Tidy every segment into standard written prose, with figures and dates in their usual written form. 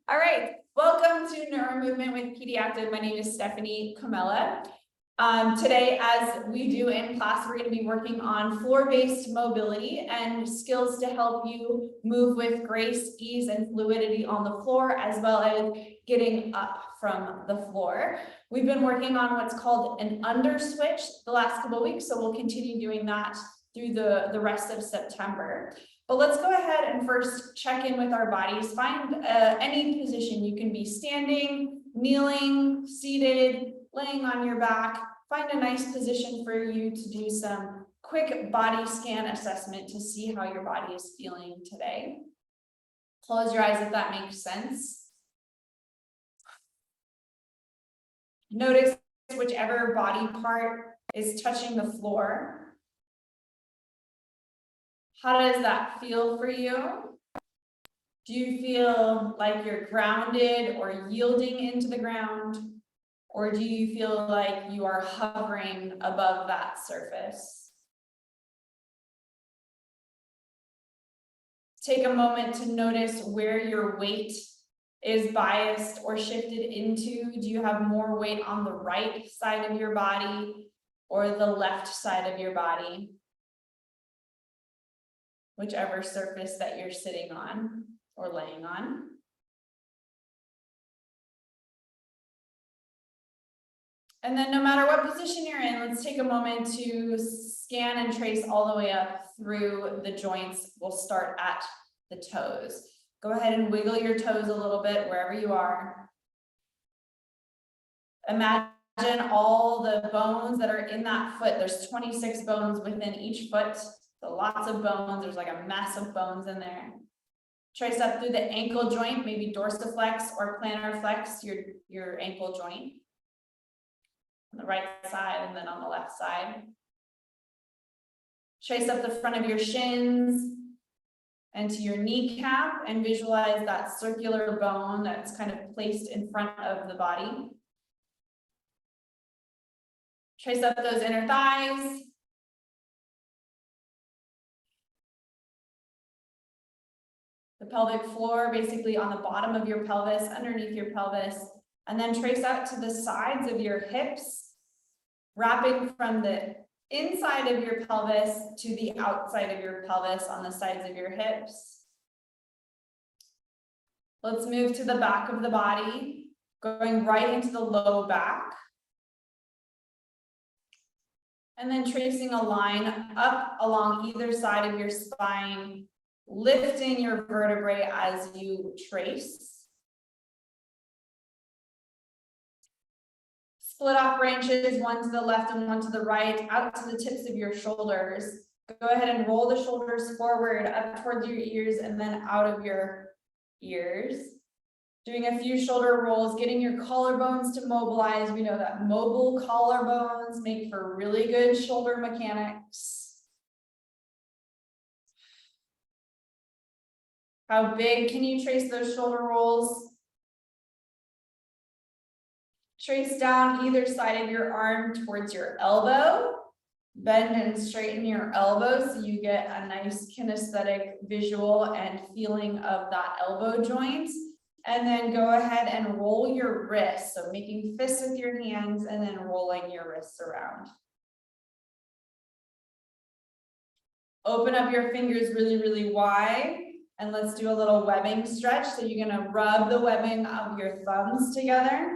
All right, welcome to Neuro-Movement with Pediatric. My name is Stephanie Comella. Today, as we do in class, we're going to be working on floor-based mobility and skills to help you move with grace, ease, and fluidity on the floor, as well as getting up from the floor. We've been working on what's called an under switch the last couple of weeks, so we'll continue doing that through the rest of September. But let's go ahead and first check in with our bodies. Find any position. You can be standing, kneeling, seated, laying on your back. Find a nice position for you to do some quick body scan assessment to see how your body is feeling today. Close your eyes if that makes sense. Notice whichever body part is touching the floor. How does that feel for you? Do you feel like you're grounded or yielding into the ground? Or do you feel like you are hovering above that surface? Take a moment to notice where your weight is biased or shifted into. Do you have more weight on the right side of your body or the left side of your body? Whichever surface that you're sitting on or laying on. And then no matter what position you're in, let's take a moment to scan and trace all the way up through the joints. We'll start at the toes. Go ahead and wiggle your toes a little bit wherever you are. Imagine all the bones that are in that foot. There's 26 bones within each foot. So lots of bones, there's like a mess of bones in there. Trace up through the ankle joint, maybe dorsiflex or plantar flex your ankle joint. On the right side and then on the left side. Trace up the front of your shins and to your kneecap and visualize that circular bone that's kind of placed in front of the body. Trace up those inner thighs. The pelvic floor, basically on the bottom of your pelvis, underneath your pelvis, and then trace out to the sides of your hips, wrapping from the inside of your pelvis to the outside of your pelvis on the sides of your hips. Let's move to the back of the body, going right into the low back. And then tracing a line up along either side of your spine, lifting your vertebrae as you trace. Split off branches, one to the left and one to the right, out to the tips of your shoulders. Go ahead and roll the shoulders forward, up towards your ears, and then out of your ears. Doing a few shoulder rolls, getting your collarbones to mobilize. We know that mobile collarbones make for really good shoulder mechanics. How big can you trace those shoulder rolls? Trace down either side of your arm towards your elbow. Bend and straighten your elbow so you get a nice kinesthetic visual and feeling of that elbow joint. And then go ahead and roll your wrists. So making fists with your hands and then rolling your wrists around. Open up your fingers really, really wide. And let's do a little webbing stretch. So you're going to rub the webbing of your thumbs together.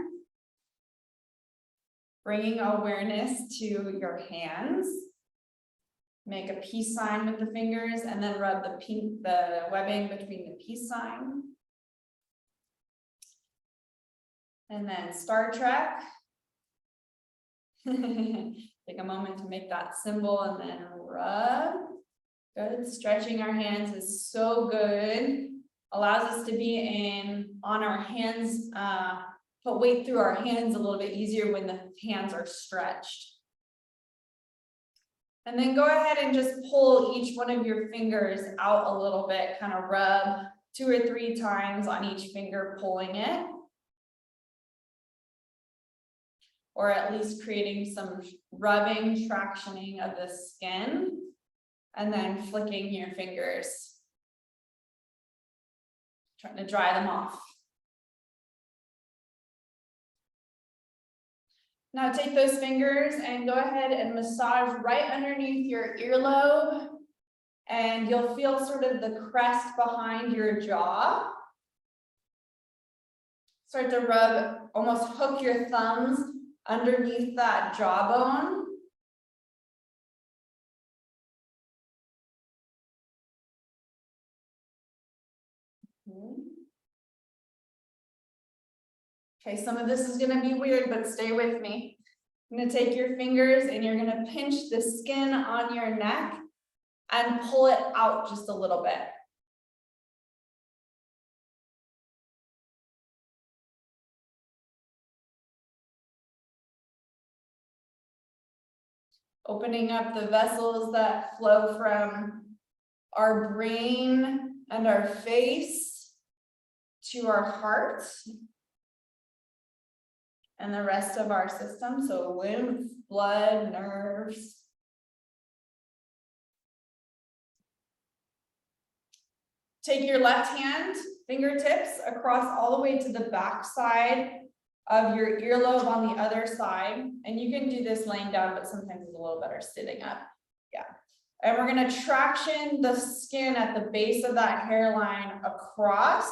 Bringing awareness to your hands. Make a peace sign with the fingers and then rub the webbing between the peace sign. And then Star Trek. Take a moment to make that symbol and then rub. Good. Stretching our hands is so good. Allows us to be on our hands, put weight through our hands a little bit easier when the hands are stretched. And then go ahead and just pull each one of your fingers out a little bit, kind of rub 2 or 3 times on each finger, pulling it. Or at least creating some rubbing, tractioning of the skin. And then flicking your fingers. Trying to dry them off. Now take those fingers and go ahead and massage right underneath your earlobe, and you'll feel sort of the crest behind your jaw. Start to rub, almost hook your thumbs underneath that jawbone. Okay, some of this is going to be weird, but stay with me. I'm going to take your fingers and you're going to pinch the skin on your neck and pull it out just a little bit. Opening up the vessels that flow from our brain and our face to our heart and the rest of our system. So lymph, blood, nerves. Take your left hand, fingertips across all the way to the back side of your earlobe on the other side. And you can do this laying down, but sometimes it's a little better sitting up. Yeah. And we're going to traction the skin at the base of that hairline across.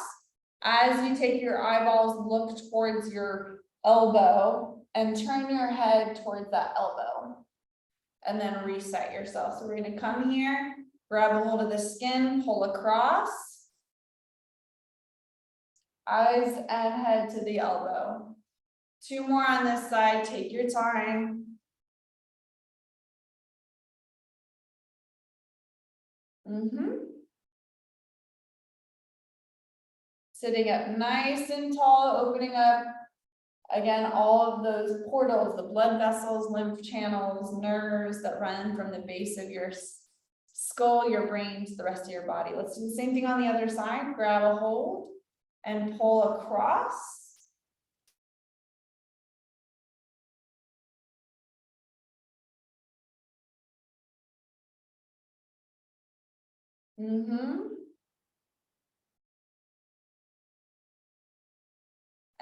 As you take your eyeballs, look towards your elbow and turn your head towards that elbow. And then reset yourself. So we're going to come here, grab a hold of the skin, pull across. Eyes and head to the elbow. 2 more on this side, take your time. Sitting up nice and tall, opening up, again, all of those portals, the blood vessels, lymph channels, nerves that run from the base of your skull, your brain, to the rest of your body. Let's do the same thing on the other side. Grab a hold and pull across.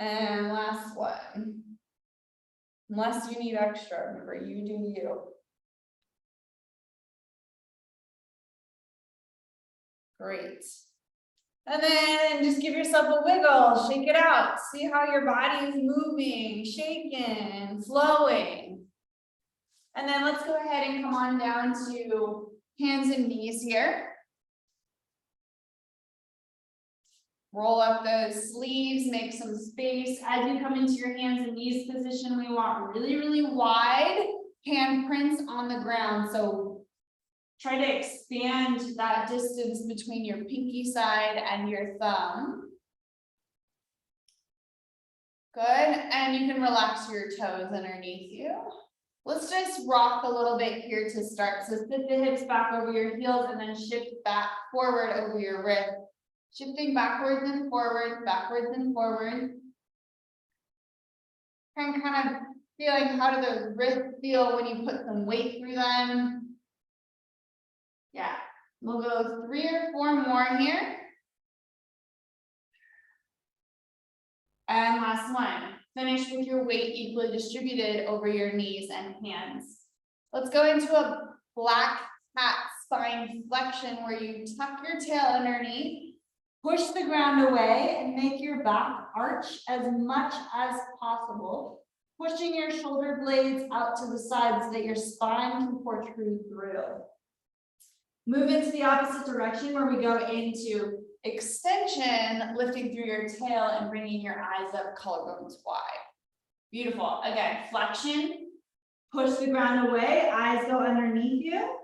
And last one. Unless you need extra, remember, you do you. Great. And then just give yourself a wiggle, shake it out. See how your body is moving, shaking, flowing. And then let's go ahead and come on down to hands and knees here. Roll up those sleeves, make some space. As you come into your hands and knees position, we want really, really wide handprints on the ground. So try to expand that distance between your pinky side and your thumb. Good, and you can relax your toes underneath you. Let's just rock a little bit here to start. So sit the hips back over your heels and then shift back forward over your wrist. Shifting backwards and forward, backwards and forward. And kind of feeling how do those wrists feel when you put some weight through them. Yeah, we'll go 3 or 4 more here. And last one. Finish with your weight equally distributed over your knees and hands. Let's go into a black cat spine flexion where you tuck your tail underneath. Push the ground away and make your back arch as much as possible, pushing your shoulder blades out to the side so that your spine can protrude through. Move into the opposite direction where we go into extension, lifting through your tail and bringing your eyes up, collarbones wide. Beautiful. Again, flexion, push the ground away, eyes go underneath you,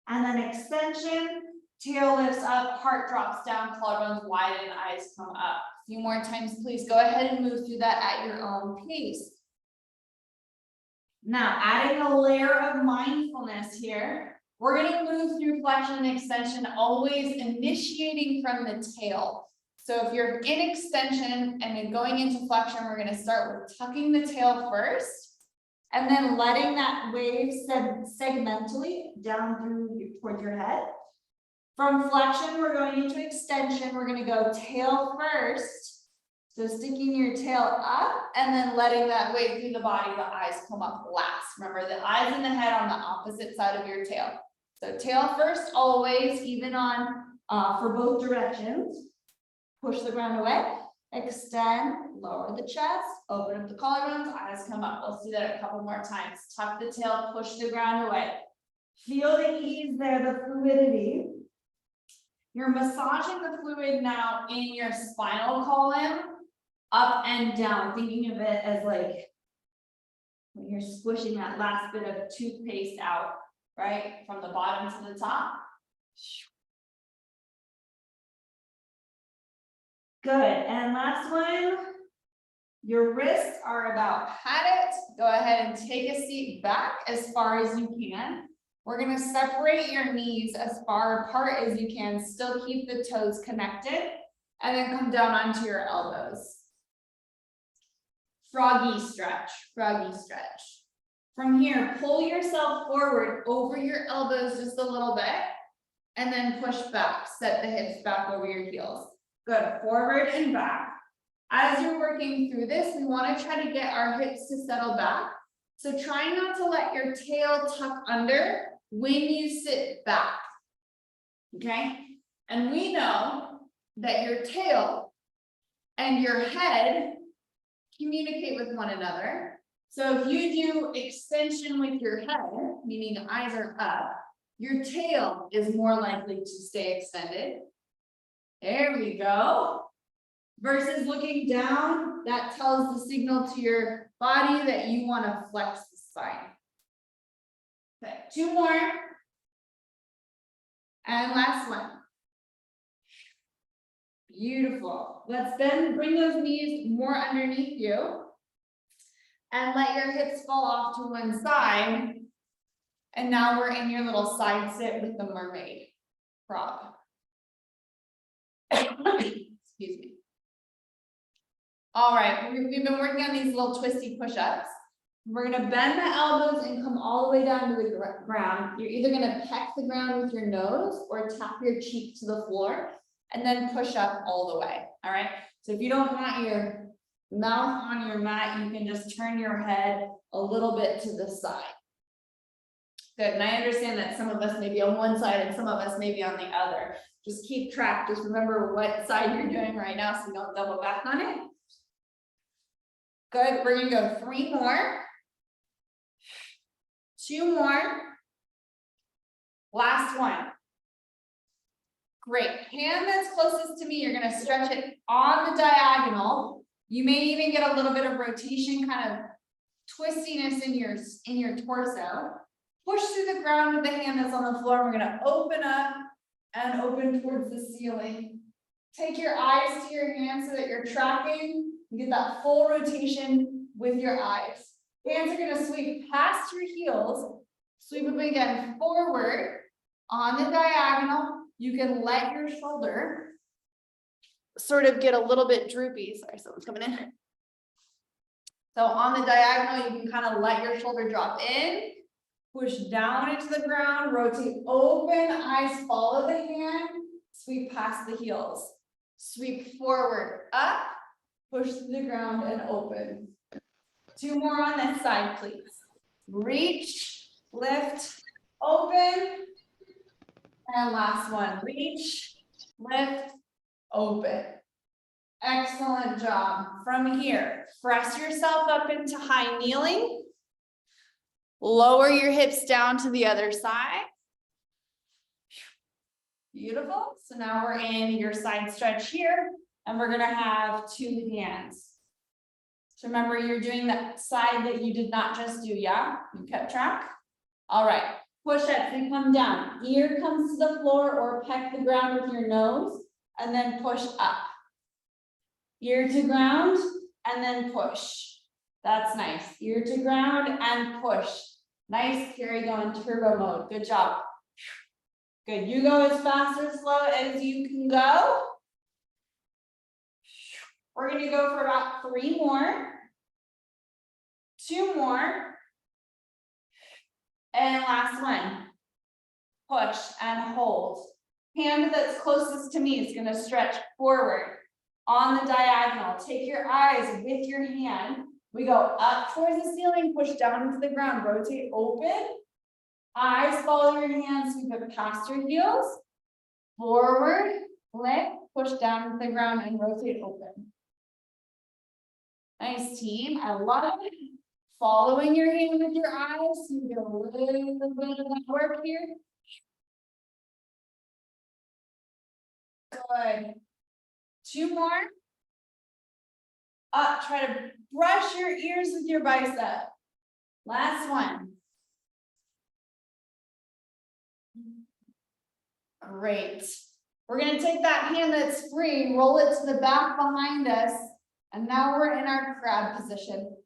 and then extension. Tail lifts up, heart drops down, collarbones wide, and eyes come up. A few more times, please. Go ahead and move through that at your own pace. Now, adding a layer of mindfulness here, we're going to move through flexion and extension, always initiating from the tail. So if you're in extension and then going into flexion, we're going to start with tucking the tail first, and then letting that wave segmentally down through towards your head. From flexion, we're going into extension. We're going to go tail first. So sticking your tail up and then letting that weight through the body, the eyes come up last. Remember, the eyes and the head on the opposite side of your tail. So tail first, always, even on for both directions. Push the ground away, extend, lower the chest, open up the collarbones, eyes come up. Let's do that a couple more times. Tuck the tail, push the ground away. Feel the ease there, the fluidity. You're massaging the fluid now in your spinal column, up and down, thinking of it as like when you're squishing that last bit of toothpaste out, right? From the bottom to the top. Good, and last one, your wrists are about had it. Go ahead and take a seat back as far as you can. We're gonna separate your knees as far apart as you can, still keep the toes connected, and then come down onto your elbows. Froggy stretch, froggy stretch. From here, pull yourself forward over your elbows just a little bit, and then push back, set the hips back over your heels. Good, forward and back. As you're working through this, we want to try to get our hips to settle back. So try not to let your tail tuck under when you sit back, okay? And we know that your tail and your head communicate with one another. So if you do extension with your head, meaning the eyes are up, your tail is more likely to stay extended. There we go. Versus looking down, that tells the signal to your body that you want to flex the spine. Okay, 2 more. And last one. Beautiful. Let's then bring those knees more underneath you and let your hips fall off to one side. And now we're in your little side sit with the mermaid prop. Excuse me. All right, we've been working on these little twisty push-ups. We're gonna bend the elbows and come all the way down to the ground. You're either gonna peck the ground with your nose or tap your cheek to the floor and then push up all the way, all right? So if you don't want your mouth on your mat, you can just turn your head a little bit to the side. Good, and I understand that some of us may be on one side and some of us may be on the other. Just keep track, just remember what side you're doing right now so you don't double back on it. Good, we're gonna go 3 more. 2 more. Last one. Great, hand that's closest to me, you're gonna stretch it on the diagonal. You may even get a little bit of rotation, kind of twistiness in your torso. Push through the ground with the hand that's on the floor. We're gonna open up and open towards the ceiling. Take your eyes to your hands so that you're tracking. You get that full rotation with your eyes. Hands are gonna sweep past your heels. Sweep them again forward on the diagonal. You can let your shoulder sort of get a little bit droopy. Sorry, someone's coming in. So on the diagonal, you can kind of let your shoulder drop in, push down into the ground, rotate open, eyes follow the hand, sweep past the heels. Sweep forward, up, push to the ground and open. 2 more on this side, please. Reach, lift, open. And last one, reach, lift, open. Excellent job. From here, press yourself up into high kneeling. Lower your hips down to the other side. Beautiful. So now we're in your side stretch here, and we're gonna have 2 hands. So remember, you're doing that side that you did not just do, yeah? You kept track? All right, push-ups, we come down. Ear comes to the floor or peck the ground with your nose, and then push up. Ear to ground, and then push. That's nice. Ear to ground and push. Nice, carry going, turbo mode. Good job. Good, you go as fast or slow as you can go. We're gonna go for about 3 more. 2 more. And last one. Push and hold. Hand that's closest to me is going to stretch forward on the diagonal. Take your eyes with your hand. We go up towards the ceiling, push down into the ground, rotate open. Eyes follow your hands, sweep it past your heels. Forward, lift, push down into the ground and rotate open. Nice team. I love it. Following your hand with your eyes. You get a little bit of that work here. Good. 2 more. Up, try to brush your ears with your bicep. Last one. Great. We're going to take that hand that's free, roll it to the back behind us, and now we're in our crab position.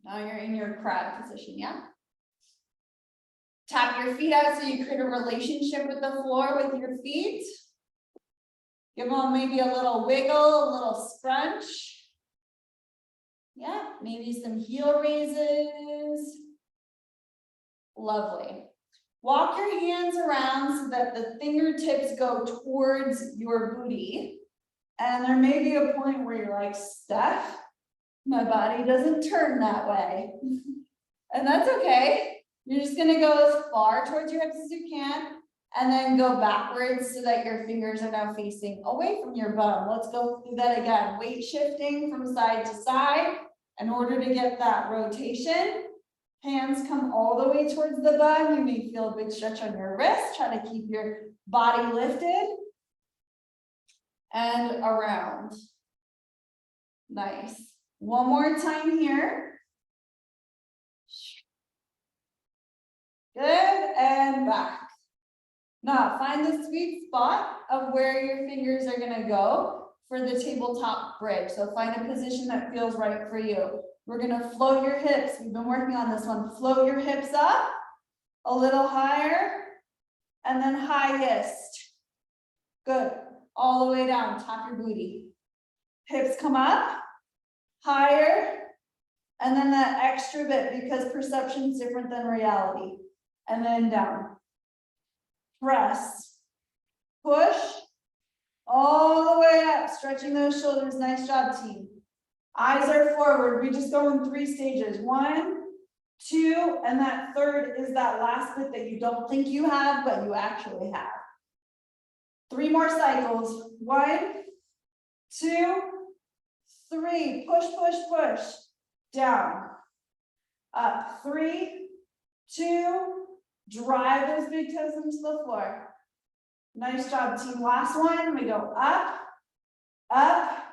Now you're in your crab position, yeah? Tap your feet out so you create a relationship with the floor with your feet. Give them maybe a little wiggle, a little scrunch. Yeah, maybe some heel raises. Lovely. Walk your hands around so that the fingertips go towards your booty. And there may be a point where you're like, Steph, my body doesn't turn that way. And that's okay. You're just gonna go as far towards your hips as you can, and then go backwards so that your fingers are now facing away from your bum. Let's go through that again. Weight shifting from side to side in order to get that rotation. Hands come all the way towards the bum. You may feel a big stretch on your wrist. Try to keep your body lifted. And around. Nice. One more time here. Good, and back. Now find the sweet spot of where your fingers are gonna go for the tabletop bridge. So find a position that feels right for you. We're gonna float your hips. We've been working on this one. Float your hips up a little higher and then highest. Good, all the way down, tap your booty. Hips come up, higher, and then that extra bit because perception is different than reality. And then down. Press, push, all the way up, stretching those shoulders. Nice job, team. Eyes are forward. We just go in 3 stages. 1, 2, and that third is that last bit that you don't think you have, but you actually have. 3 more cycles. 1, 2, 3. Push, push, push. Down. Up. 3, 2. Drive those big toes into the floor. Nice job, team. Last one. We go up, up,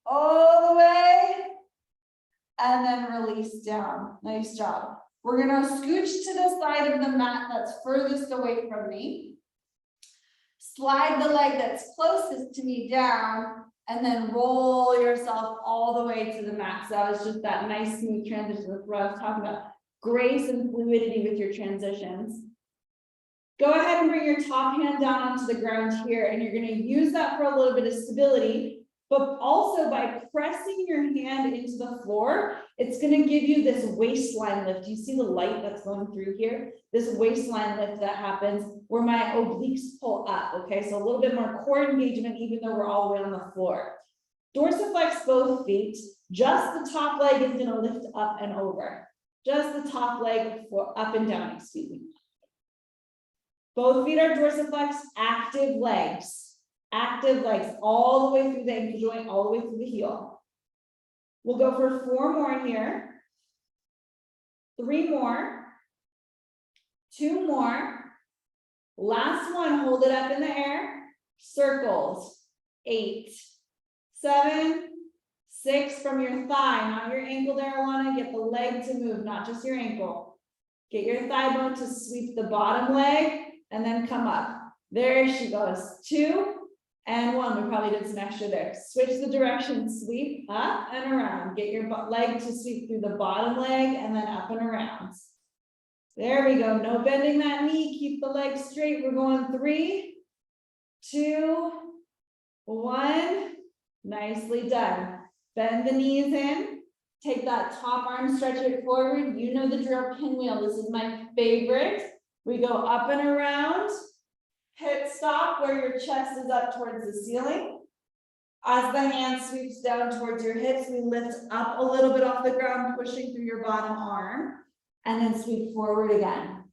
all the way, and then release down. Nice job. We're gonna scooch to the side of the mat that's furthest away from me. Slide the leg that's closest to me down, and then roll yourself all the way to the mat. So that was just that nice smooth transition. That's what I was talking about. Grace and fluidity with your transitions. Go ahead and bring your top hand down onto the ground here, and you're going to use that for a little bit of stability, but also by pressing your hand into the floor, it's going to give you this waistline lift. You see the light that's going through here? This waistline lift that happens where my obliques pull up, okay? So a little bit more core engagement, even though we're all the way on the floor. Dorsiflex both feet. Just the top leg is going to lift up and over. Just the top leg for up and down, excuse me. Both feet are dorsiflex, active legs all the way through the ankle joint, all the way through the heel. We'll go for 4 more here, 3 more, 2 more, last one, hold it up in the air, circles, 8, 7, 6 from your thigh, not your ankle there. I want to get the leg to move, not just your ankle. Get your thigh bone to sweep the bottom leg and then come up. There she goes. 2 and 1. We probably did some extra there. Switch the direction, sweep up and around. Get your leg to sweep through the bottom leg and then up and around. There we go. No bending that knee. Keep the leg straight. We're going 3, 2, 1. Nicely done. Bend the knees in, take that top arm, stretch it forward. You know the drill, pinwheel. This is my favorite. We go up and around, Hip stop where your chest is up towards the ceiling. As the hand sweeps down towards your hips, we lift up a little bit off the ground, pushing through your bottom arm, and then sweep forward again.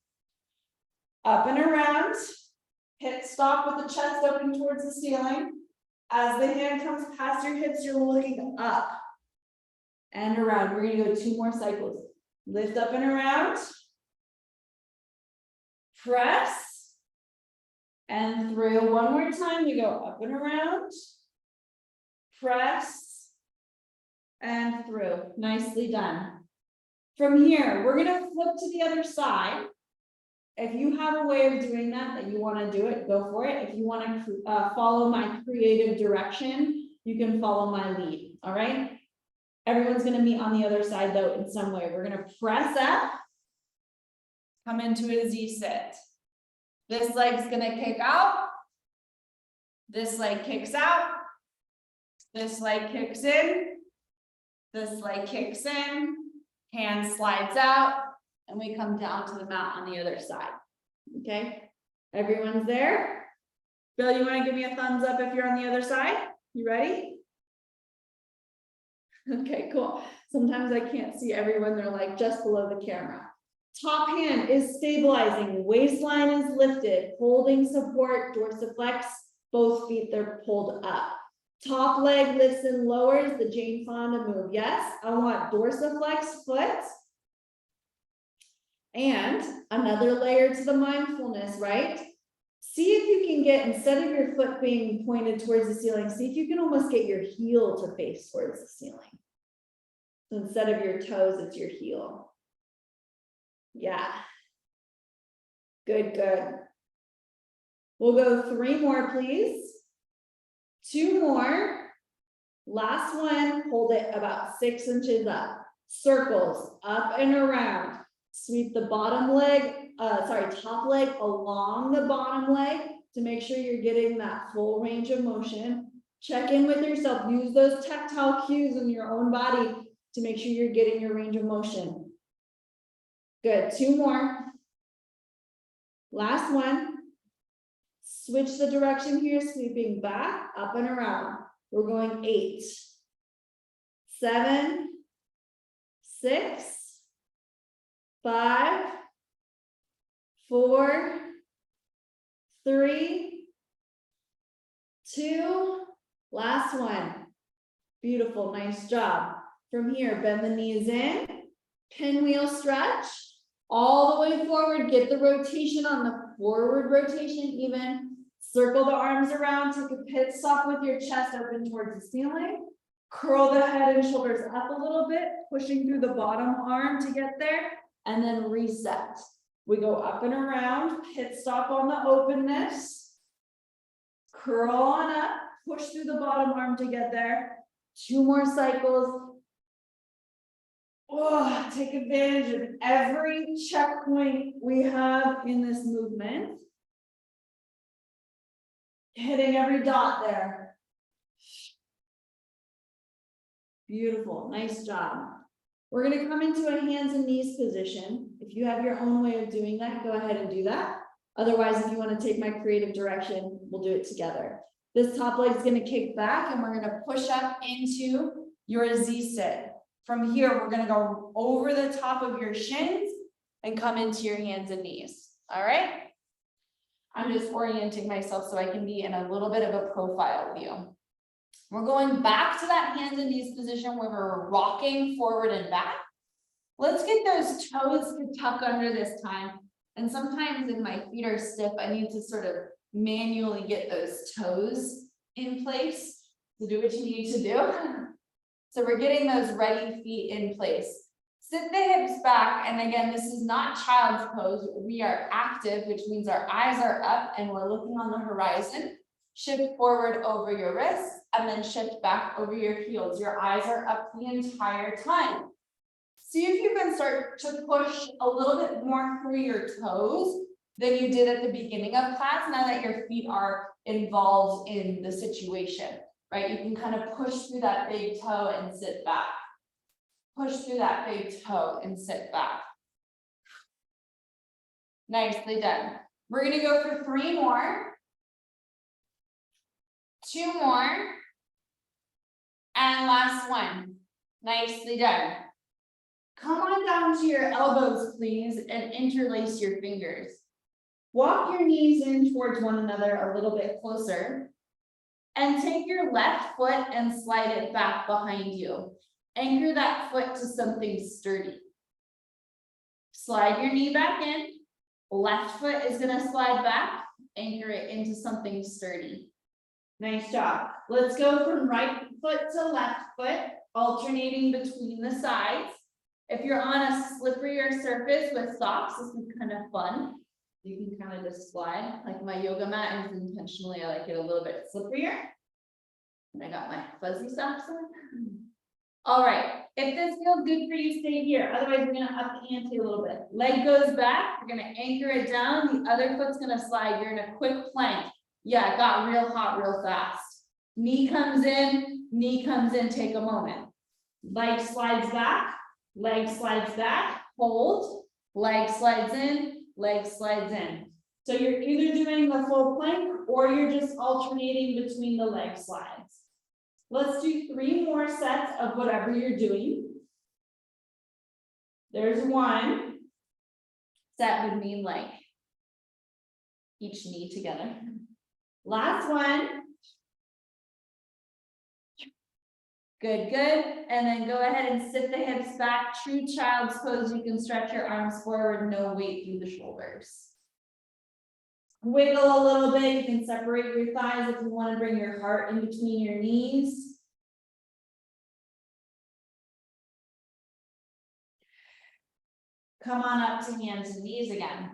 Up and around, hip stop with the chest open towards the ceiling. As the hand comes past your hips, you're looking up and around. We're gonna go 2 more cycles. Lift up and around. Press. And through. One more time, we go up and around. Press. And through. Nicely done. From here, we're gonna flip to the other side. If you have a way of doing that you want to do it, go for it. If you want to follow my creative direction, you can follow my lead. All right. Everyone's going to meet on the other side though in some way. We're going to press up, come into a Z sit. This leg's going to kick out. This leg kicks out. This leg kicks in. This leg kicks in. Hand slides out. And we come down to the mat on the other side. Okay, everyone's there? Bill, you want to give me a thumbs up if you're on the other side? You ready? Okay, cool. Sometimes I can't see everyone. They're like just below the camera. Top hand is stabilizing. Waistline is lifted. Holding support, dorsiflex. Both feet, they're pulled up. Top leg lifts and lowers the Jane Fonda move. Yes, I want dorsiflex foot. And another layer to the mindfulness, right? See if you can get, instead of your foot being pointed towards the ceiling, see if you can almost get your heel to face towards the ceiling. So instead of your toes, it's your heel. Yeah. Good, good. We'll go 3 more, please. 2 more. Last one, hold it about 6 inches up. Circles up and around. Sweep the bottom leg, top leg along the bottom leg to make sure you're getting that full range of motion. Check in with yourself. Use those tactile cues in your own body to make sure you're getting your range of motion. Good. 2 more. Last one. Switch the direction here, sweeping back, up and around. We're going 8, 7, 6, 5, 4, 3, 2, last one. Beautiful, nice job. From here, bend the knees in, pinwheel stretch, all the way forward, get the rotation on the forward rotation even. Circle the arms around, take a pit stop with your chest open towards the ceiling. Curl the head and shoulders up a little bit, pushing through the bottom arm to get there. And then reset. We go up and around, pit stop on the openness, curl on up, push through the bottom arm to get there. 2 more cycles. Oh, take advantage of every checkpoint we have in this movement. Hitting every dot there. Beautiful, nice job. We're going to come into a hands and knees position. If you have your own way of doing that, go ahead and do that. Otherwise, if you want to take my creative direction, we'll do it together. This top leg is going to kick back and we're going to push up into your Z sit. From here, we're going to go over the top of your shins and come into your hands and knees. All right. I'm just orienting myself so I can be in a little bit of a profile view. We're going back to that hands and knees position where we're rocking forward and back. Let's get those toes to tuck under this time. And sometimes if my feet are stiff, I need to sort of manually get those toes in place to do what you need to do. So we're getting those ready feet in place. Sit the hips back. And again, this is not child's pose. We are active, which means our eyes are up and we're looking on the horizon. Shift forward over your wrists and then shift back over your heels. Your eyes are up the entire time. See if you can start to push a little bit more through your toes than you did at the beginning of class, now that your feet are involved in the situation, right? You can kind of push through that big toe and sit back. Push through that big toe and sit back. Nicely done. We're going to go for 3 more. 2 more. And last one. Nicely done. Come on down to your elbows, please, and interlace your fingers. Walk your knees in towards one another a little bit closer. And take your left foot and slide it back behind you. Anchor that foot to something sturdy. Slide your knee back in. Left foot is going to slide back. Anchor it into something sturdy. Nice job. Let's go from right foot to left foot, alternating between the sides. If you're on a slipperier surface with socks, this is kind of fun. You can kind of just slide. Like my yoga mat is intentionally, I like it a little bit slipperier. And I got my fuzzy socks on. All right, if this feels good for you, stay here. Otherwise, we're gonna up the ante a little bit. Leg goes back, we're gonna anchor it down. The other foot's gonna slide. You're in a quick plank. Yeah, it got real hot real fast. Knee comes in, take a moment. Leg slides back, hold, leg slides in, leg slides in. So you're either doing the full plank or you're just alternating between the leg slides. Let's do 3 more sets of whatever you're doing. There's 1. Set would mean like each knee together. Last one. Good, good. And then go ahead and sit the hips back. True child's pose. You can stretch your arms forward, no weight through the shoulders. Wiggle a little bit. You can separate your thighs if you want to bring your heart in between your knees. Come on up to hands and knees again.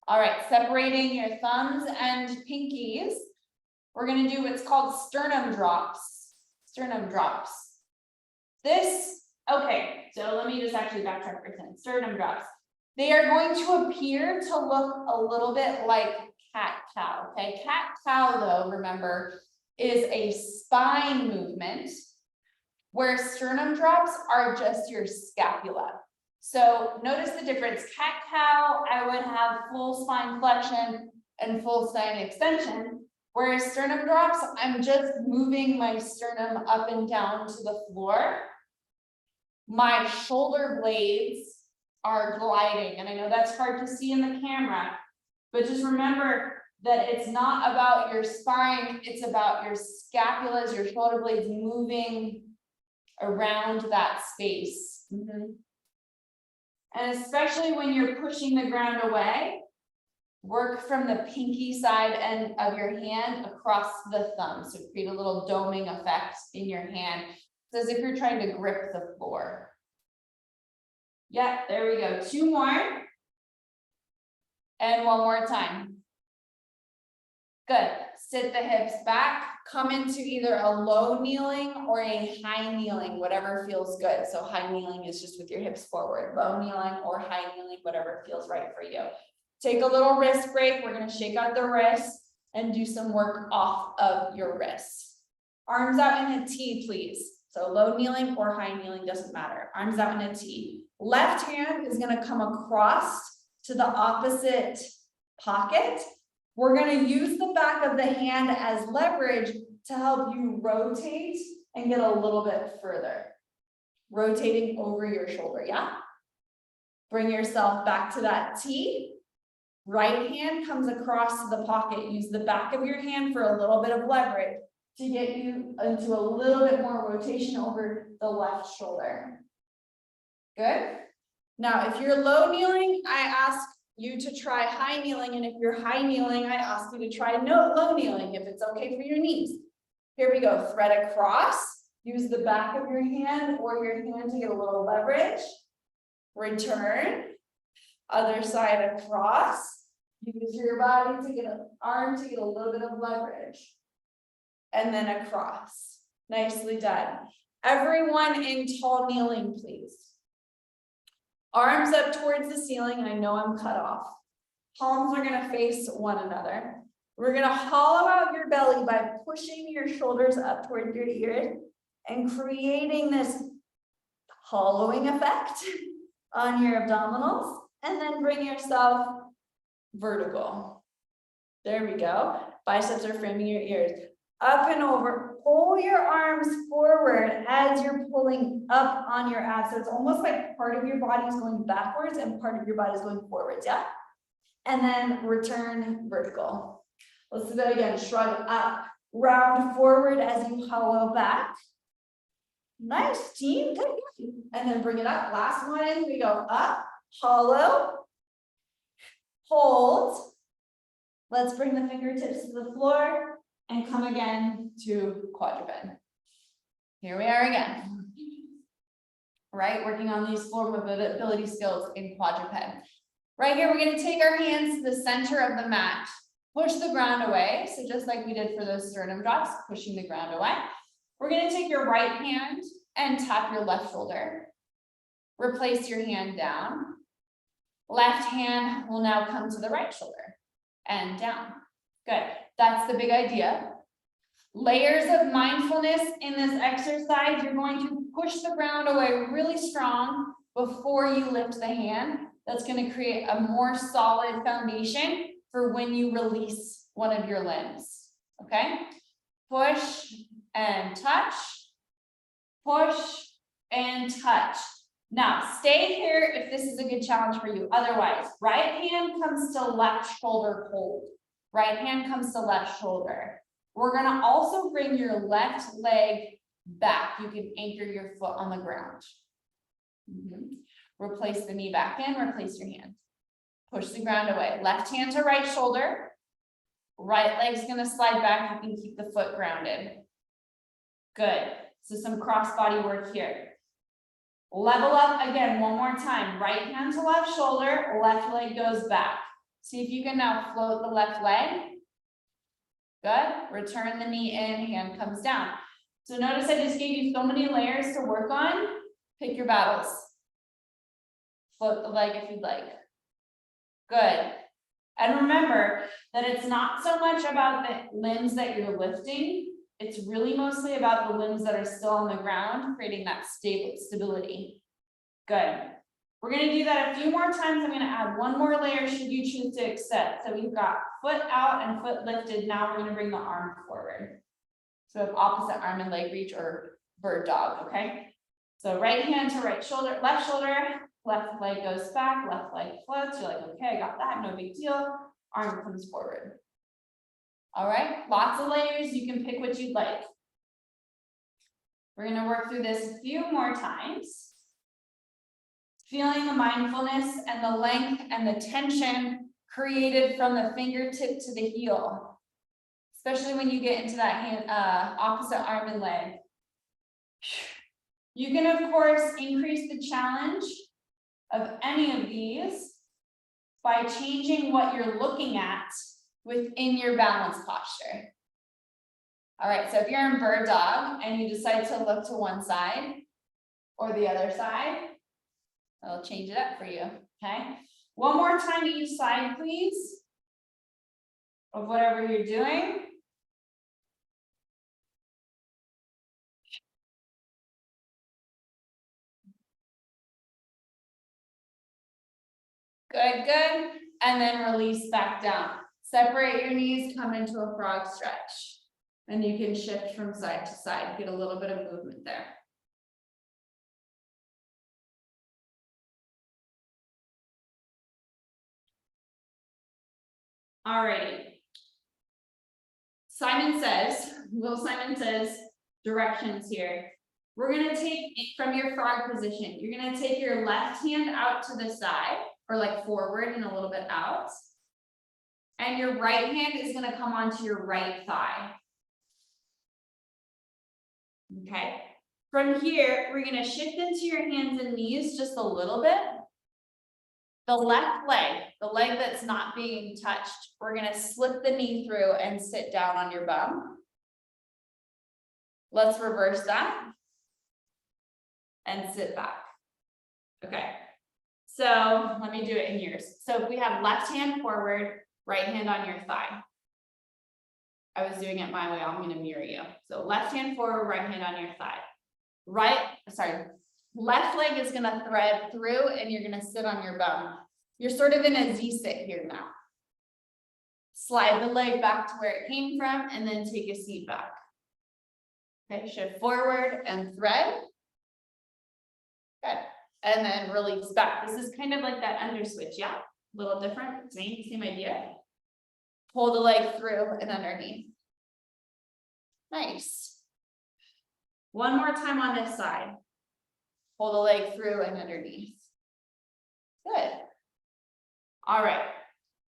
All right, separating your thumbs and pinkies. We're going to do what's called sternum drops. Sternum drops. Okay, so let me just actually backtrack for a second. Sternum drops. They are going to appear to look a little bit like cat-cow, okay? Cat-cow, though, remember, is a spine movement where sternum drops are just your scapula. So notice the difference. Cat-cow, I would have full spine flexion and full spine extension, whereas sternum drops, I'm just moving my sternum up and down to the floor. My shoulder blades are gliding, and I know that's hard to see in the camera, but just remember that it's not about your spine, it's about your scapulas, your shoulder blades moving around that space. And especially when you're pushing the ground away, work from the pinky side end of your hand across the thumb. So create a little doming effect in your hand. It's as if you're trying to grip the floor. Yeah, there we go. 2 more. And 1 more time. Good. Sit the hips back. Come into either a low kneeling or a high kneeling, whatever feels good. So high kneeling is just with your hips forward. Low kneeling or high kneeling, whatever feels right for you. Take a little wrist break. We're going to shake out the wrists and do some work off of your wrists. Arms out in a T, please. So low kneeling or high kneeling, doesn't matter. Arms out in a T. Left hand is going to come across to the opposite pocket. We're going to use the back of the hand as leverage to help you rotate and get a little bit further. Rotating over your shoulder, yeah? Bring yourself back to that T. Right hand comes across to the pocket. Use the back of your hand for a little bit of leverage to get you into a little bit more rotation over the left shoulder. Good. Now, if you're low kneeling, I ask you to try high kneeling. And if you're high kneeling, I ask you to try low kneeling if it's okay for your knees. Here we go. Thread across. Use the back of your hand or your hand to get a little leverage. Return. Other side across. Use your body to get an arm to get a little bit of leverage. And then across. Nicely done. Everyone in tall kneeling, please. Arms up towards the ceiling. I know I'm cut off. Palms are going to face one another. We're going to hollow out your belly by pushing your shoulders up towards your ears and creating this hollowing effect on your abdominals. And then bring yourself vertical. There we go. Biceps are framing your ears. Up and over, pull your arms forward as you're pulling up on your abs. So it's almost like part of your body is going backwards and part of your body is going forwards, yeah? And then return vertical. Let's do that again, shrug up, round forward as you hollow back. Nice, team, good. And then bring it up, last one, we go up, hollow, hold. Let's bring the fingertips to the floor and come again to quadruped. Here we are again. Right, working on these floor mobility skills in quadruped. Right here, we're gonna take our hands to the center of the mat, push the ground away. So just like we did for those sternum drops, pushing the ground away. We're gonna take your right hand and tap your left shoulder. Replace your hand down. Left hand will now come to the right shoulder and down. Good, that's the big idea. Layers of mindfulness in this exercise. You're going to push the ground away really strong before you lift the hand. That's going to create a more solid foundation for when you release one of your limbs. Okay, push and touch, push and touch. Now stay here if this is a good challenge for you. Otherwise, right hand comes to left shoulder hold. Right hand comes to left shoulder. We're gonna also bring your left leg back. You can anchor your foot on the ground. Replace the knee back in, replace your hand. Push the ground away. Left hand to right shoulder. Right leg's gonna slide back. You can keep the foot grounded. Good. So some cross body work here. Level up again, one more time. Right hand to left shoulder, left leg goes back. See if you can now float the left leg. Good. Return the knee in, hand comes down. So notice I just gave you so many layers to work on. Pick your battles. Float the leg if you'd like. Good. And remember that it's not so much about the limbs that you're lifting. It's really mostly about the limbs that are still on the ground, creating that stability. Good. We're going to do that a few more times. I'm going to add one more layer should you choose to accept. So we've got foot out and foot lifted. Now we're going to bring the arm forward. So opposite arm and leg reach or bird dog, okay? So right hand to right shoulder, left leg goes back, left leg floats. You're like, okay, I got that, no big deal. Arm comes forward. All right, lots of layers. You can pick what you'd like. We're going to work through this a few more times. Feeling the mindfulness and the length and the tension created from the fingertip to the heel, especially when you get into that hand, opposite arm and leg. You can, of course, increase the challenge of any of these by changing what you're looking at within your balance posture. All right, so if you're in bird dog and you decide to look to one side or the other side, I'll change it up for you, okay? One more time to each side, please, of whatever you're doing. Good, good. And then release back down. Separate your knees, come into a frog stretch. And you can shift from side to side, get a little bit of movement there. All righty. Will Simon says, directions here. We're gonna take it from your frog position. You're gonna take your left hand out to the side, or like forward and a little bit out. And your right hand is gonna come onto your right thigh. Okay. From here, we're gonna shift into your hands and knees just a little bit. The left leg, the leg that's not being touched, we're gonna slip the knee through and sit down on your bum. Let's reverse that and sit back. Okay, so let me do it in yours. So if we have left hand forward, right hand on your thigh. I was doing it my way, I'm gonna mirror you. So left hand forward, right hand on your thigh. Left leg is gonna thread through and you're gonna sit on your bum. You're sort of in a Z sit here now. Slide the leg back to where it came from and then take a seat back. Okay, shift forward and thread. Good. And then release back. This is kind of like that under switch, yeah? A little different, same idea. Pull the leg through and underneath. Nice. One more time on this side. Pull the leg through and underneath. Good. All right.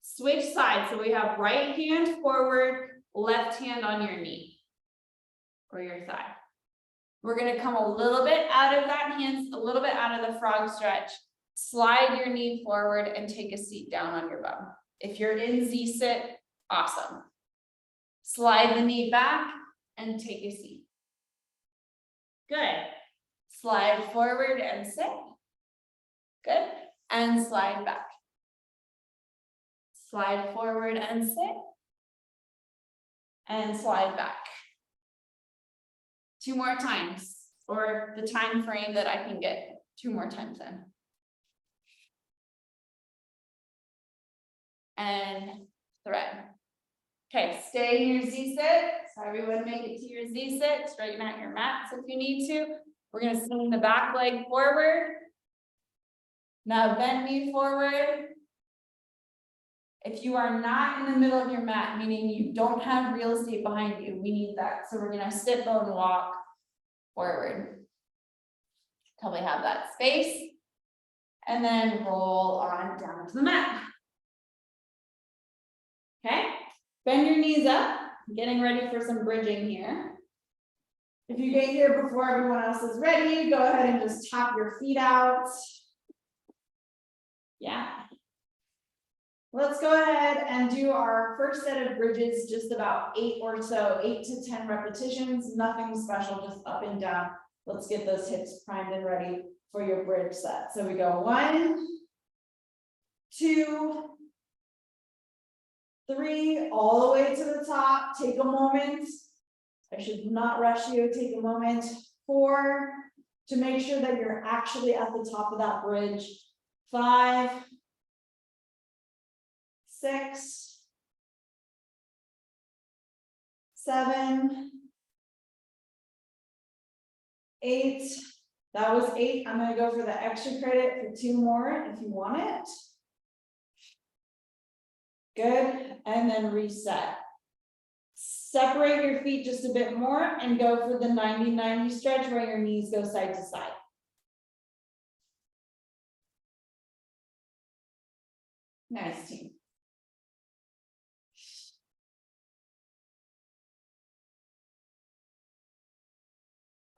Switch sides. So we have right hand forward, left hand on your knee or your thigh. We're going to come a little bit out of that hands, a little bit out of the frog stretch. Slide your knee forward and take a seat down on your bum. If you're in Z sit, awesome. Slide the knee back and take a seat. Good. Slide forward and sit. Good. And slide back. Slide forward and sit. And slide back. 2 more times, or the time frame that I can get 2 more times in. And thread. Okay, stay in your Z sit. So everyone make it to your Z sit. Straighten out your mats if you need to. We're gonna swing the back leg forward. Now bend knee forward. If you are not in the middle of your mat, meaning you don't have real estate behind you, we need that. So we're gonna sit bone walk forward. Till we have that space. And then roll on down to the mat. Okay, bend your knees up, getting ready for some bridging here. If you get here before everyone else is ready, go ahead and just tap your feet out. Yeah. Let's go ahead and do our first set of bridges, just about 8 or so, 8 to 10 repetitions, nothing special, just up and down. Let's get those hips primed and ready for your bridge set. So we go 1, 2, 3, all the way to the top. Take a moment. I should not rush you. Take a moment. 4, to make sure that you're actually at the top of that bridge. 5, 6, 7, 8. That was 8. I'm going to go for the extra credit for 2 more if you want it. Good. And then reset. Separate your feet just a bit more and go for the 90-90 stretch where your knees go side to side. Nice, team.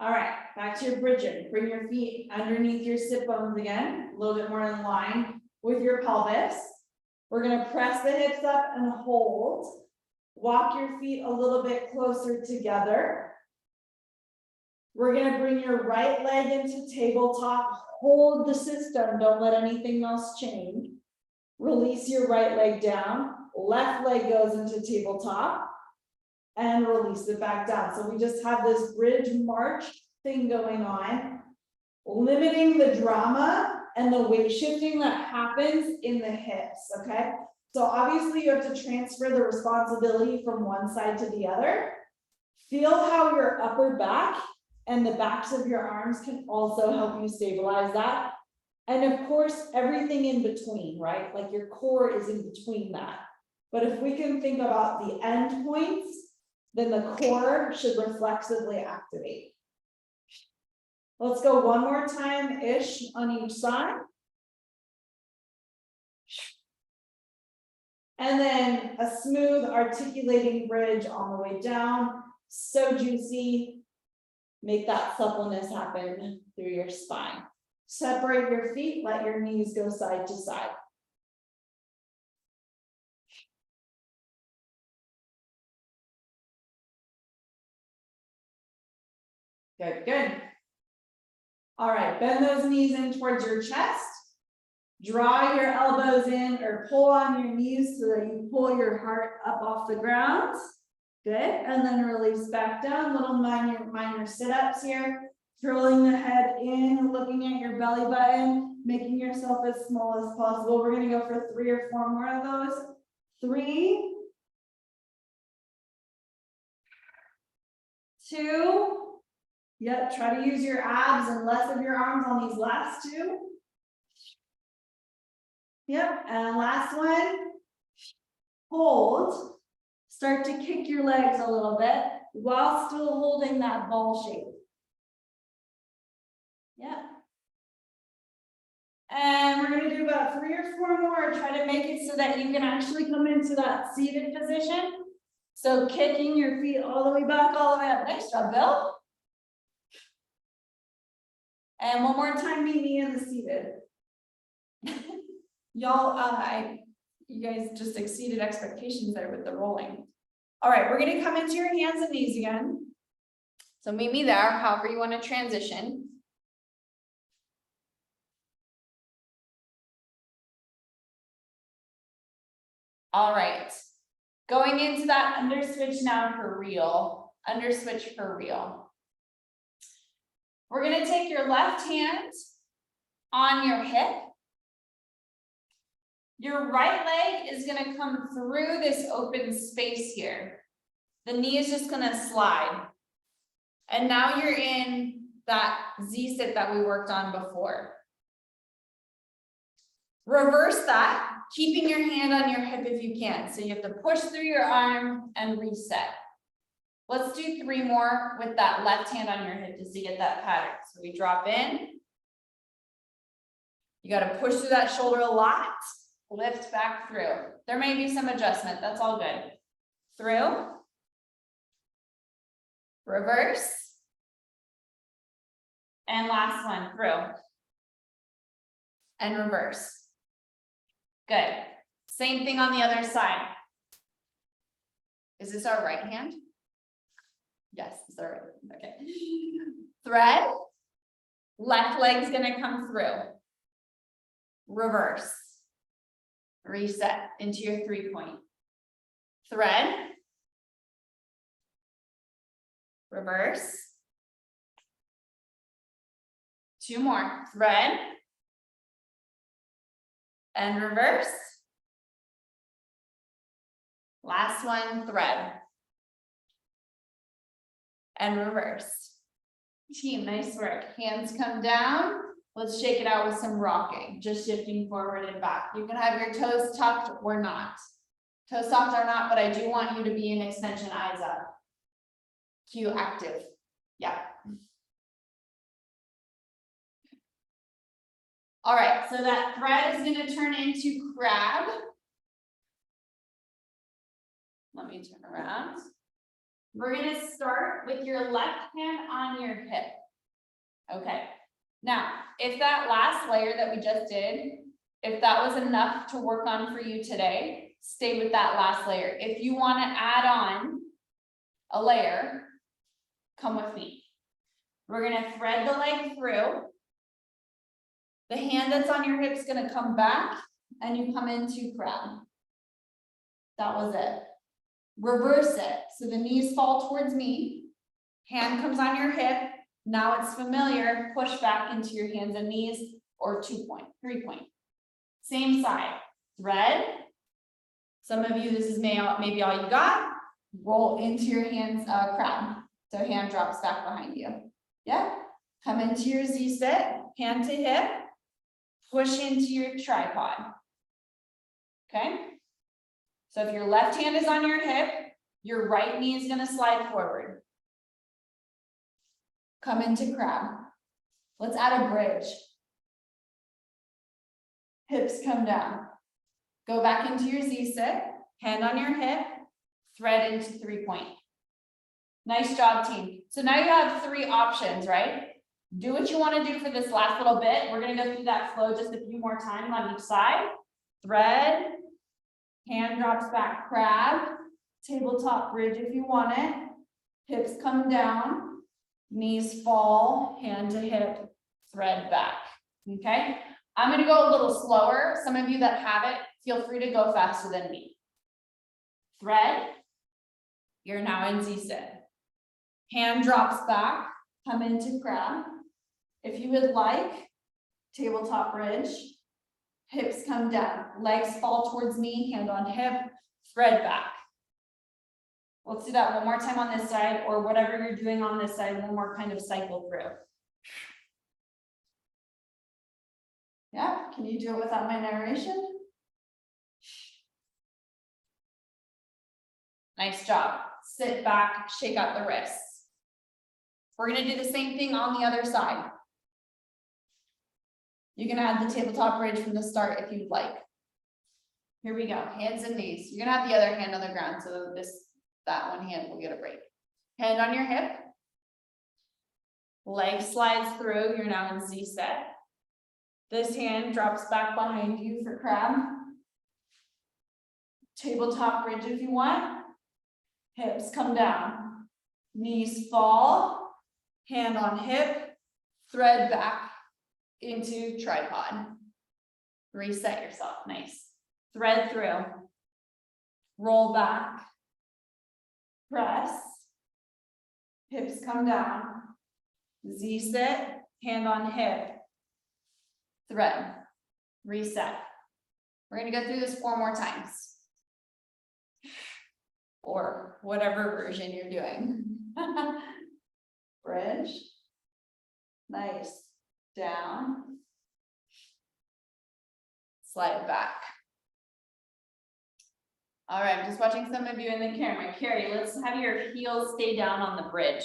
All right, back to your bridging. Bring your feet underneath your sit bones again, a little bit more in line with your pelvis. We're going to press the hips up and hold. Walk your feet a little bit closer together. We're going to bring your right leg into tabletop. Hold the system. Don't let anything else change. Release your right leg down. Left leg goes into tabletop. And release it back down. So we just have this bridge march thing going on, limiting the drama and the weight shifting that happens in the hips, okay? So obviously you have to transfer the responsibility from one side to the other. Feel how your upper back and the backs of your arms can also help you stabilize that. And of course, everything in between, right? Like your core is in between that. But if we can think about the end points, then the core should reflexively activate. Let's go one more time-ish on each side. And then a smooth articulating bridge on the way down. So juicy. Make that suppleness happen through your spine. Separate your feet, let your knees go side to side. Good, good. All right, bend those knees in towards your chest. Draw your elbows in or pull on your knees so that you pull your heart up off the ground. Good, and then release back down. Little minor sit-ups here. Curling the head in, looking at your belly button, making yourself as small as possible. We're gonna go for 3 or 4 more of those. 3, 2. Yep, try to use your abs and less of your arms on these last 2. Yep, and last one. Hold. Start to kick your legs a little bit while still holding that ball shape. Yep. And we're going to do about 3 or 4 more. Try to make it so that you can actually come into that seated position. So kicking your feet all the way back, all the way up. Nice job, Bill. And one more time, meet me in the seated. Y'all, you guys just exceeded expectations there with the rolling. All right, we're gonna come into your hands and knees again. So meet me there, however you want to transition. All right, going into that under switch now for real, under switch for real. We're gonna take your left hand on your hip. Your right leg is gonna come through this open space here. The knee is just gonna slide. And now you're in that Z-sit that we worked on before. Reverse that, keeping your hand on your hip if you can. So you have to push through your arm and reset. Let's do 3 more with that left hand on your hip just to get that pattern. So we drop in. You got to push through that shoulder a lot. Lift back through. There may be some adjustment. That's all good. Through. Reverse. And last one, through. And reverse. Good. Same thing on the other side. Is this our right hand? Yes, it's our right hand. Okay. Thread. Left leg's gonna come through. Reverse. Reset into your 3-point. Thread. Reverse. 2 more. Thread. And reverse. Last one, thread. And reverse. Team, nice work. Hands come down. Let's shake it out with some rocking, just shifting forward and back. You can have your toes tucked or not. Toes tucked or not, but I do want you to be in extension, eyes up. Q active. Yeah. All right, so that thread is going to turn into crab. Let me turn around. We're going to start with your left hand on your hip. Okay. Now, if that last layer that we just did, if that was enough to work on for you today, stay with that last layer. If you want to add on a layer, come with me. We're going to thread the leg through. The hand that's on your hip is going to come back and you come into crab. That was it. Reverse it. So the knees fall towards me. Hand comes on your hip. Now it's familiar. Push back into your hands and knees or 2-point, 3-point. Same side. Thread. Some of you, this is maybe all you got. Roll into your hands, crab. So hand drops back behind you. Yeah. Come into your Z-sit. Hand to hip. Push into your tripod. Okay. So if your left hand is on your hip, your right knee is going to slide forward. Come into crab. Let's add a bridge. Hips come down. Go back into your Z-sit. Hand on your hip. Thread into 3-point. Nice job, team. So now you have 3 options, right? Do what you want to do for this last little bit. We're going to go through that flow just a few more times on each side. Thread. Hand drops back, crab. Tabletop bridge if you want it. Hips come down. Knees fall, hand to hip, thread back. Okay. I'm going to go a little slower. Some of you that have it, feel free to go faster than me. Thread. You're now in Z-sit. Hand drops back, come into crab. If you would like, tabletop bridge. Hips come down, legs fall towards me, hand on hip, thread back. Let's do that one more time on this side, or whatever you're doing on this side, one more kind of cycle through. Yeah, can you do it without my narration? Nice job. Sit back, shake out the wrists. We're gonna do the same thing on the other side. You can add the tabletop bridge from the start if you'd like. Here we go, hands and knees. You're gonna have the other hand on the ground, so that one hand will get a break. Hand on your hip. Leg slides through, you're now in Z set. This hand drops back behind you for crab. Tabletop bridge if you want. Hips come down. Knees fall. Hand on hip. Thread back into tripod. Reset yourself, nice. Thread through. Roll back. Press. Hips come down. Z sit, hand on hip. Thread. Reset. We're gonna go through this 4 more times. Or whatever version you're doing. Bridge. Nice. Down. Slide back. All right, I'm just watching some of you in the camera. Carrie, let's have your heels stay down on the bridge.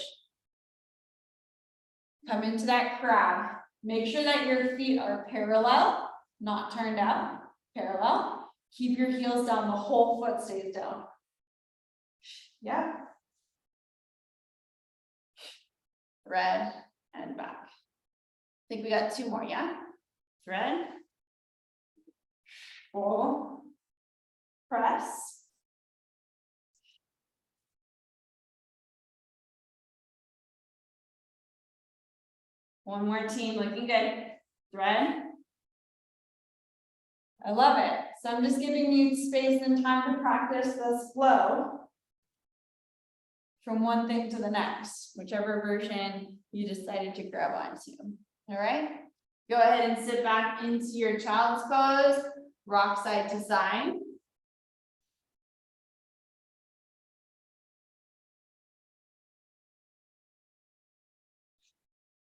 Come into that crab. Make sure that your feet are parallel, not turned out, parallel. Keep your heels down, the whole foot stays down. Yeah. Thread and back. I think we got 2 more, yeah? Thread. Pull. Press. One more team, looking good. Thread. I love it. So I'm just giving you space and time to practice this flow from one thing to the next, whichever version you decided to grab onto. All right, go ahead and sit back into your child's pose, rock side to side.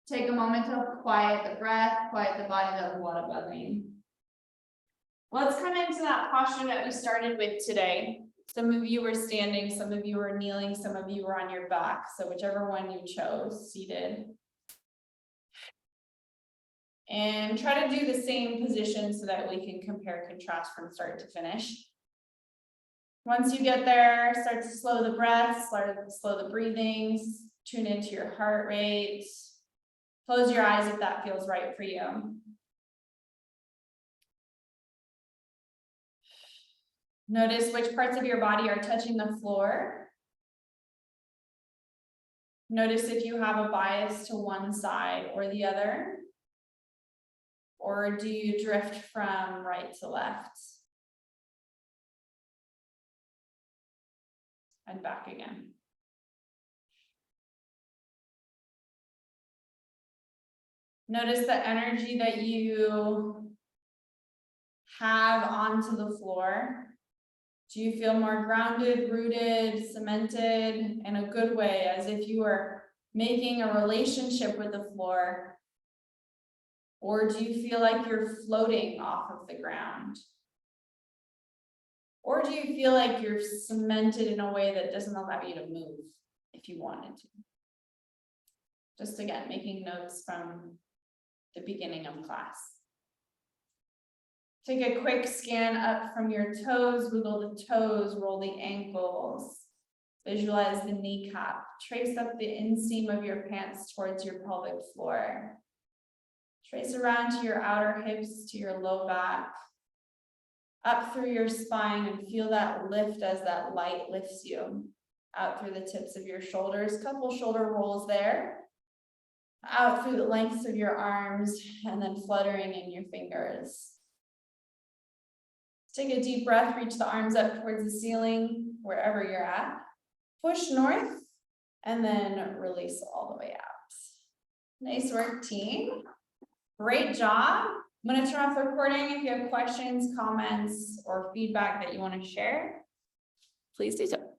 Take a moment to quiet the breath, quiet the body, that water bubbling. Let's come into that posture that we started with today. Some of you were standing, some of you were kneeling, some of you were on your back. So whichever one you chose, seated. And try to do the same position so that we can compare contrast from start to finish. Once you get there, start to slow the breath, start to slow the breathings, tune into your heart rate. Close your eyes if that feels right for you. Notice which parts of your body are touching the floor. Notice if you have a bias to one side or the other. Or do you drift from right to left? And back again. Notice the energy that you have onto the floor. Do you feel more grounded, rooted, cemented in a good way, as if you were making a relationship with the floor? Or do you feel like you're floating off of the ground? Or do you feel like you're cemented in a way that doesn't allow you to move if you wanted to? Just again, making notes from the beginning of class. Take a quick scan up from your toes, wiggle the toes, roll the ankles. Visualize the kneecap. Trace up the inseam of your pants towards your pelvic floor. Trace around to your outer hips, to your low back. Up through your spine and feel that lift as that light lifts you. Out through the tips of your shoulders, couple shoulder rolls there. Out through the lengths of your arms and then fluttering in your fingers. Take a deep breath, reach the arms up towards the ceiling, wherever you're at. Push north and then release all the way out. Nice work, team. Great job. I'm going to turn off the recording. If you have questions, comments, or feedback that you want to share, please do so.